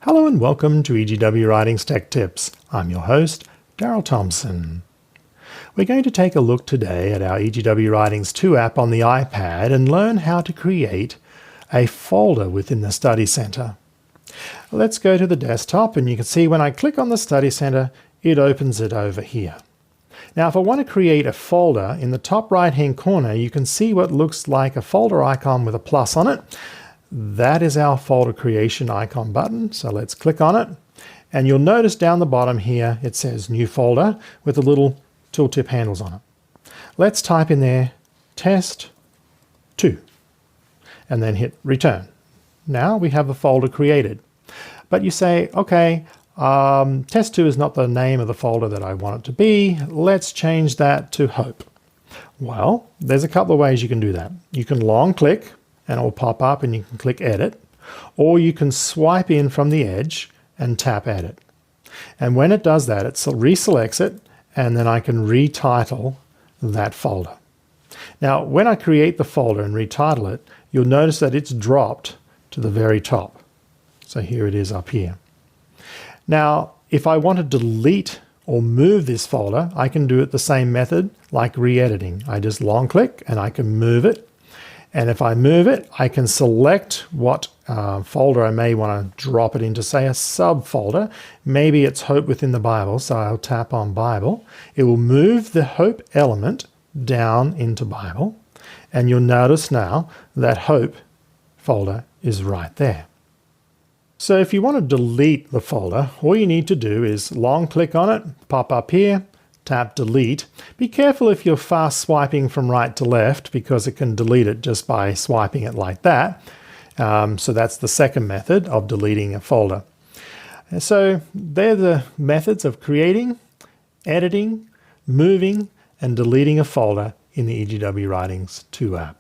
Hello and welcome to EGW Writings Tech Tips. I'm your host, Darryl Thompson. We're going to take a look today at our EGW Writings 2 app on the iPad and learn how to create a folder within the Study Center. Let's go to the desktop and you can see when I click on the Study Center, it opens it over here. Now if I want to create a folder, in the top right hand corner you can see what looks like a folder icon with a plus on it. That is our folder creation icon button, so let's click on it. And you'll notice down the bottom here it says New Folder with the little tooltip handles on it. Let's type in there test 2 and then hit return. Now we have a folder created. But you say, okay, test 2 is not the name of the folder that I want it to be. Let's change that to Hope. Well, there's a couple of ways you can do that. You can long click and it will pop up and you can click Edit, or you can swipe in from the edge and tap Edit. And when it does that, it reselects it and then I can retitle that folder. Now, when I create the folder and retitle it, you'll notice that it's dropped to the very top. So here it is up here. Now, if I want to delete or move this folder, I can do it the same method like re-editing. I just long click and I can move it. And if I move it, I can select what folder I may want to drop it into, say a subfolder. Maybe it's Hope within the Bible, so I'll tap on Bible. It will move the Hope element down into Bible. And you'll notice now that Hope folder is right there. So if you want to delete the folder, all you need to do is long click on it, pop up here, tap delete. Be careful if you're fast swiping from right to left because it can delete it just by swiping it like that. So that's the second method of deleting a folder. And so they're the methods of creating, editing, moving, and deleting a folder in the EGW Writings 2 app.